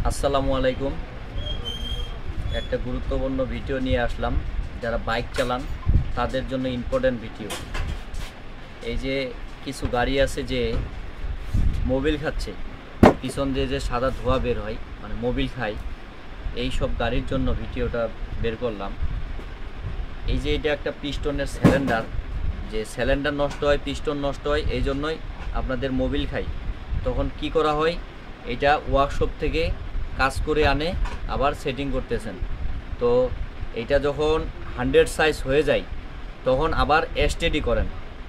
আসসালামু আলাইকুম। একটা গুরুত্বপূর্ণ ভিডিও নিয়ে আসলাম। যারা বাইক চালান তাদের জন্য ইম্পর্টেন্ট ভিডিও। এই যে কিছু গাড়ি আছে যে মোবিল খাচ্ছে, পিছন দিয়ে যে সাদা ধোঁয়া বের হয়, মানে মোবিল খায়, এই সব গাড়ির জন্য ভিডিওটা বের করলাম। এই যে এটা একটা পিস্টনের সিলিন্ডার, যে সিলিন্ডার নষ্ট হয়, পিস্টন নষ্ট হয়, এই জন্যই আপনাদের মোবিল খায়। তখন কি করা হয়, এটা ওয়ার্কশপ থেকে কাজ করে আনে আবার সেটিং করতেছেন। তো এটা যখন 100 সাইজ হয়ে যায় তখন আবার এসটিডি করেন।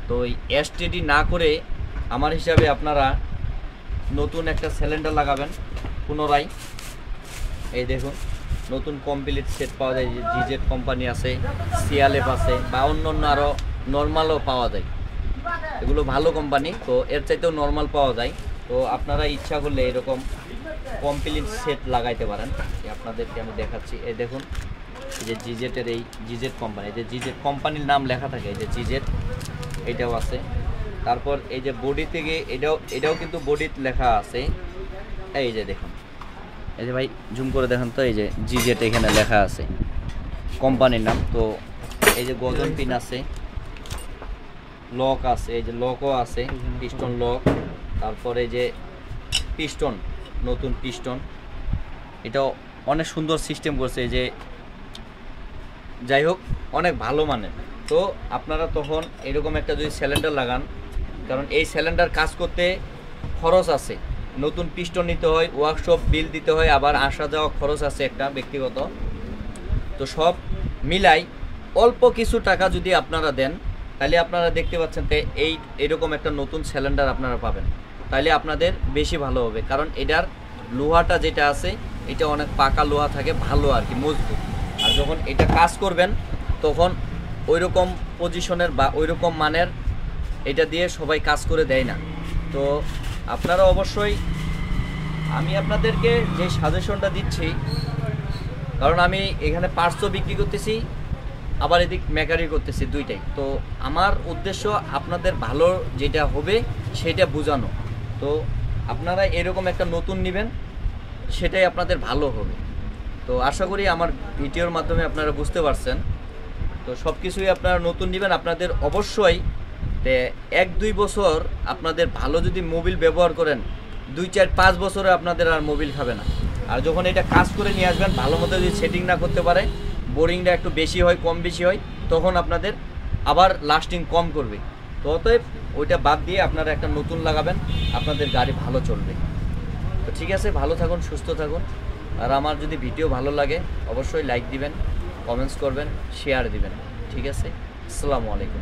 তো এই এসটিডি না করে আমার হিসাবে আপনারা নতুন একটা সিলিন্ডার লাগাবেন পুনরায়। এই দেখুন নতুন কমপ্লিট সেট পাওয়া যায়, জিজেড কোম্পানি আছে, সিএলএফ আছে, বা অন্য আরও নর্মালও পাওয়া যায়। এগুলো ভালো কোম্পানি, তো এর চাইতেও নর্মাল পাওয়া যায়। তো আপনারা ইচ্ছা করলে এরকম কমপ্লিট সেট লাগাইতে পারেন। আপনাদেরকে আমি দেখাচ্ছি। এই দেখুন এই যে জিজেটের, এই জিজেড কোম্পানি, এই যে জিজেড কোম্পানির নাম লেখা থাকে, এই যে জিজেড, এটাও আছে। তারপর এই যে বডি থেকে এটাও কিন্তু বডিতে লেখা আছে। এই যে দেখুন, এই যে ভাই জুম করে দেখেন তো, এই যে জিজেট এখানে লেখা আছে কোম্পানির নাম। তো এই যে গজন পিন আছে, লক আছে, এই যে লকও আছে, পিস্টন লক। তারপরে যে পিস্টন, নতুন পিস্টন, এটাও অনেক সুন্দর সিস্টেম করছে। এই যে যাই হোক অনেক ভালো মানের। তো আপনারা তখন এরকম একটা যদি সিলিন্ডার লাগান, কারণ এই সিলিন্ডার কাজ করতে খরচ আছে, নতুন পিস্টন নিতে হয়, ওয়ার্কশপ বিল দিতে হয়, আবার আসা যাওয়া খরচ আছে একটা ব্যক্তিগত। তো সব মিলাই অল্প কিছু টাকা যদি আপনারা দেন, তাহলে আপনারা দেখতে পাচ্ছেন এইরকম একটা নতুন সিলিন্ডার আপনারা পাবেন। তাহলে আপনাদের বেশি ভালো হবে, কারণ এটার লোহাটা যেটা আছে এটা অনেক পাকা লোহা থাকে, ভালো আর কি, মজবুত। আর যখন এটা কাজ করবেন তখন ওই রকম পজিশনের বা ওই রকম মানের এটা দিয়ে সবাই কাজ করে দেয় না। তো আপনারা অবশ্যই, আমি আপনাদেরকে যে সাজেশনটা দিচ্ছি, কারণ আমি এখানে পার্টসও বিক্রি করতেছি, আবার এদিক মেকারি করতেছি, দুইটাই। তো আমার উদ্দেশ্য আপনাদের ভালো যেটা হবে সেটা বোঝানো। তো আপনারা এরকম একটা নতুন নেবেন, সেটাই আপনাদের ভালো হবে। তো আশা করি আমার ভিডিওর মাধ্যমে আপনারা বুঝতে পারছেন। তো সব কিছুই আপনারা নতুন নেবেন, আপনাদের অবশ্যই 1-2 বছর আপনাদের ভালো যদি মোবিল ব্যবহার করেন, 2-4-5 বছরে আপনাদের আর মোবিল খাবে না। আর যখন এটা কাজ করে নিয়ে আসবেন, ভালো মতো যদি সেটিং না করতে পারে, বোরিংটা একটু বেশি হয়, কম বেশি হয়, তখন আপনাদের আবার লাস্টিং কম করবে। তো অতএব ওইটা বাদ দিয়ে আপনারা একটা নতুন লাগাবেন, আপনাদের গাড়ি ভালো চলবে। তো ঠিক আছে, ভালো থাকুন, সুস্থ থাকুন। আর আমার যদি ভিডিও ভালো লাগে অবশ্যই লাইক দিবেন, কমেন্টস করবেন, শেয়ার দিবেন। ঠিক আছে, আসসালামু আলাইকুম।